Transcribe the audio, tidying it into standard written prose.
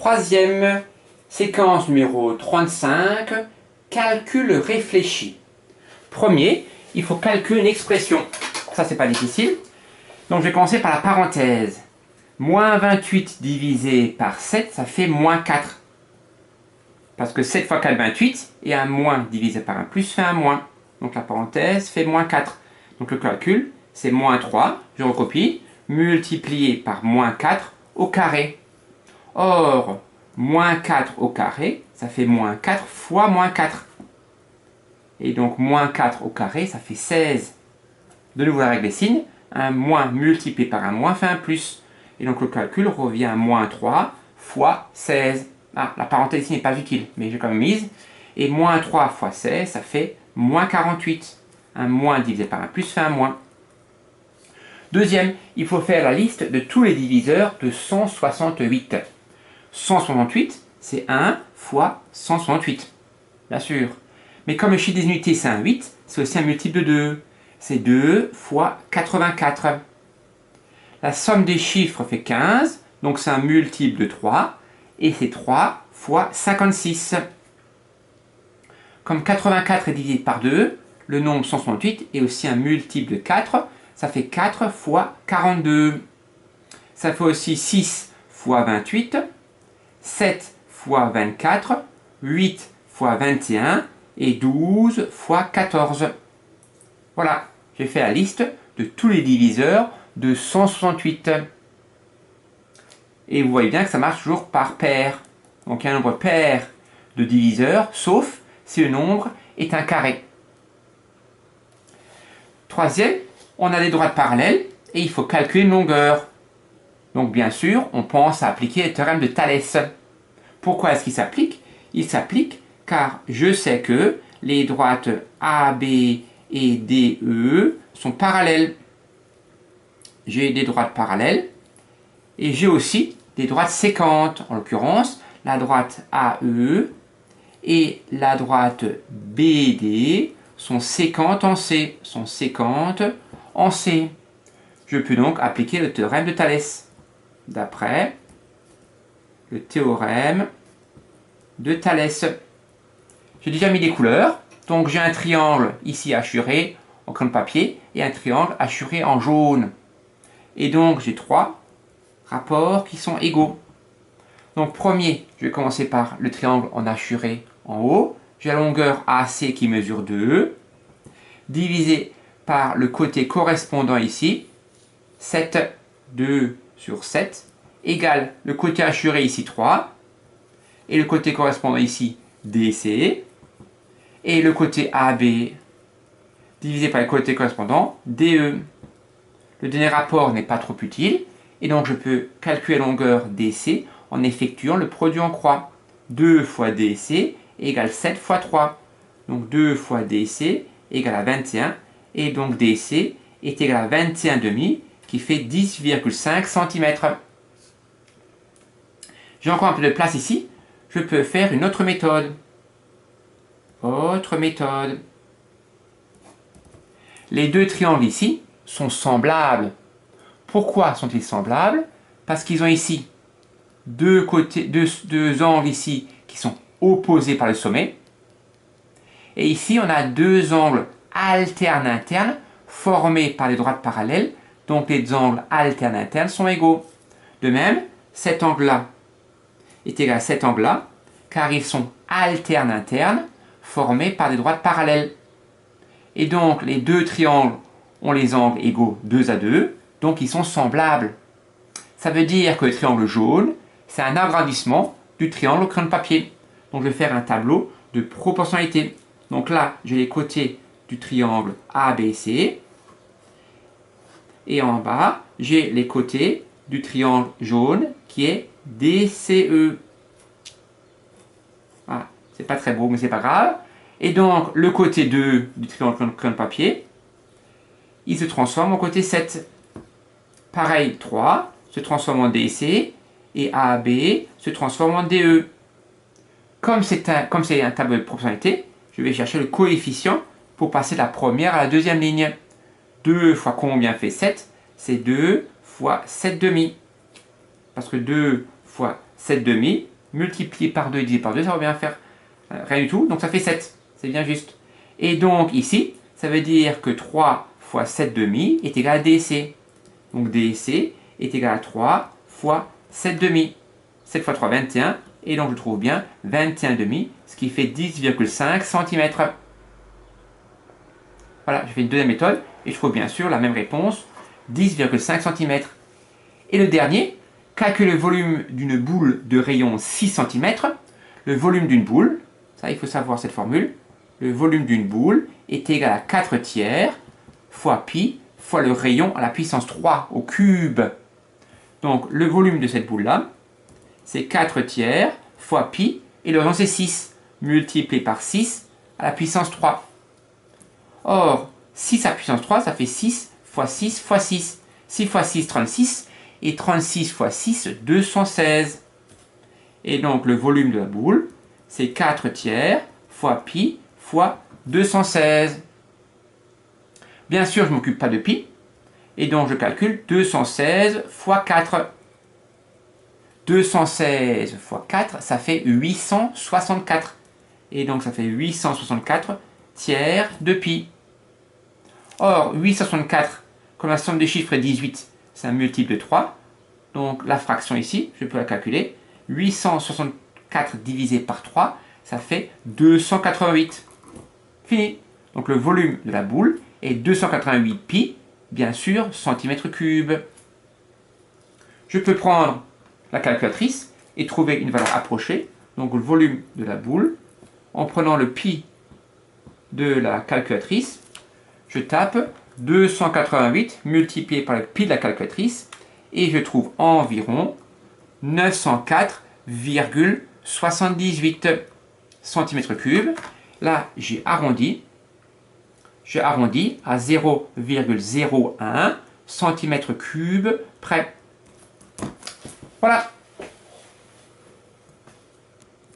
Troisième séquence numéro 35, calcul réfléchi. Premier, il faut calculer une expression. Ça, c'est pas difficile. Donc, je vais commencer par la parenthèse. Moins 28 divisé par 7, ça fait moins 4. Parce que 7 fois 4, 28, et un moins divisé par un plus fait un moins. Donc, la parenthèse fait moins 4. Donc, le calcul, c'est moins 3, je recopie, multiplié par moins 4 au carré. Or, moins 4 au carré, ça fait moins 4 fois moins 4. Et donc, moins 4 au carré, ça fait 16. De nouveau la règle des signes, un moins multiplié par un moins fait un plus. Et donc, le calcul revient à moins 3 fois 16. Ah, la parenthèse ici n'est pas utile, mais j'ai quand même mise. Et moins 3 fois 16, ça fait moins 48. Un moins divisé par un plus fait un moins. Deuxième, il faut faire la liste de tous les diviseurs de 168. 168, c'est 1 fois 168, bien sûr. Mais comme le chiffre des unités, c'est un 8, c'est aussi un multiple de 2. C'est 2 fois 84. La somme des chiffres fait 15, donc c'est un multiple de 3. Et c'est 3 fois 56. Comme 84 est divisé par 2, le nombre 168 est aussi un multiple de 4. Ça fait 4 fois 42. Ça fait aussi 6 fois 28. 7 fois 24, 8 fois 21 et 12 fois 14. Voilà, j'ai fait la liste de tous les diviseurs de 168. Et vous voyez bien que ça marche toujours par paire. Donc il y a un nombre pair de diviseurs, sauf si le nombre est un carré. Troisième, on a des droites parallèles et il faut calculer une longueur. Donc bien sûr, on pense à appliquer le théorème de Thalès. Pourquoi est-ce qu'il s'applique? Il s'applique car je sais que les droites AB et DE sont parallèles. J'ai des droites parallèles et j'ai aussi des droites séquentes. En l'occurrence, la droite AE et la droite BD sont séquentes en C. Je peux donc appliquer le théorème de Thalès d'après le théorème de Thalès. J'ai déjà mis des couleurs. Donc j'ai un triangle ici hachuré en crayon de papier et un triangle hachuré en jaune. Et donc j'ai trois rapports qui sont égaux. Donc premier, je vais commencer par le triangle en hachuré en haut. J'ai la longueur AC qui mesure 2, divisé par le côté correspondant ici, 7, 2 sur 7, égale le côté hachuré ici 3, et le côté correspondant ici DC, et le côté AB divisé par le côté correspondant DE. Le dernier rapport n'est pas trop utile, et donc je peux calculer la longueur DC en effectuant le produit en croix. 2 fois DC égale 7 fois 3. Donc 2 fois DC égale à 21, et donc DC est égal à 21,5 qui fait 10,5 cm. J'ai encore un peu de place ici, je peux faire une autre méthode. Les deux triangles ici sont semblables. Pourquoi sont-ils semblables? Parce qu'ils ont ici deux angles ici qui sont opposés par le sommet. Et ici, on a deux angles alternes internes formés par les droites parallèles. Donc les angles alternes internes sont égaux. De même, cet angle-là est égal à cet angle-là, car ils sont alternes internes formés par des droites parallèles. Et donc, les deux triangles ont les angles égaux 2 à 2, donc ils sont semblables. Ça veut dire que le triangle jaune, c'est un agrandissement du triangle au crayon de papier. Donc, je vais faire un tableau de proportionnalité. Donc là, j'ai les côtés du triangle ABC. Et en bas, j'ai les côtés du triangle jaune qui est DCE. Ah, c'est pas très beau, mais c'est pas grave. Et donc, le côté 2 du triangle crayon de papier, il se transforme en côté 7. Pareil, 3 se transforme en DC et AB se transforme en DE. Comme c'est un tableau de proportionnalité, je vais chercher le coefficient pour passer de la première à la deuxième ligne. 2 fois combien fait 7? C'est 2 fois 7,5. Parce que 2 fois 7 demi, multiplié par 2 et divisé par 2, ça va bien faire rien du tout, donc ça fait 7, c'est bien juste. Et donc ici, ça veut dire que 3 fois 7 demi est égal à DSC. Donc DSC est égal à 3 fois 7 demi. 7 fois 3, 21, et donc je trouve bien 21 demi, ce qui fait 10,5 cm. Voilà, je fais une deuxième méthode, et je trouve bien sûr la même réponse, 10,5 cm. Et le dernier, calcule le volume d'une boule de rayon 6 cm. Le volume d'une boule, ça il faut savoir cette formule, le volume d'une boule est égal à 4 tiers fois pi fois le rayon à la puissance 3 au cube. Donc le volume de cette boule-là, c'est 4 tiers fois pi, et le rayon c'est 6, multiplié par 6 à la puissance 3. Or, 6 à la puissance 3, ça fait 6 fois 6 fois 6. 6 fois 6, 36, et 36 fois 6, 216. Et donc le volume de la boule, c'est 4 tiers fois pi fois 216. Bien sûr, je ne m'occupe pas de pi, et donc je calcule 216 fois 4. 216 fois 4, ça fait 864. Et donc ça fait 864 tiers de pi. Or, 864, comme la somme des chiffres est 18, c'est un multiple de 3. Donc la fraction ici, je peux la calculer. 864 divisé par 3, ça fait 288. Fini. Donc le volume de la boule est 288 pi, bien sûr, centimètres cubes. Je peux prendre la calculatrice et trouver une valeur approchée, donc le volume de la boule, en prenant le pi de la calculatrice. Je tape 288 multiplié par le pi de la calculatrice et je trouve environ 904,78 cm3. Là, j'ai arrondi à 0,01 cm3 près. Voilà.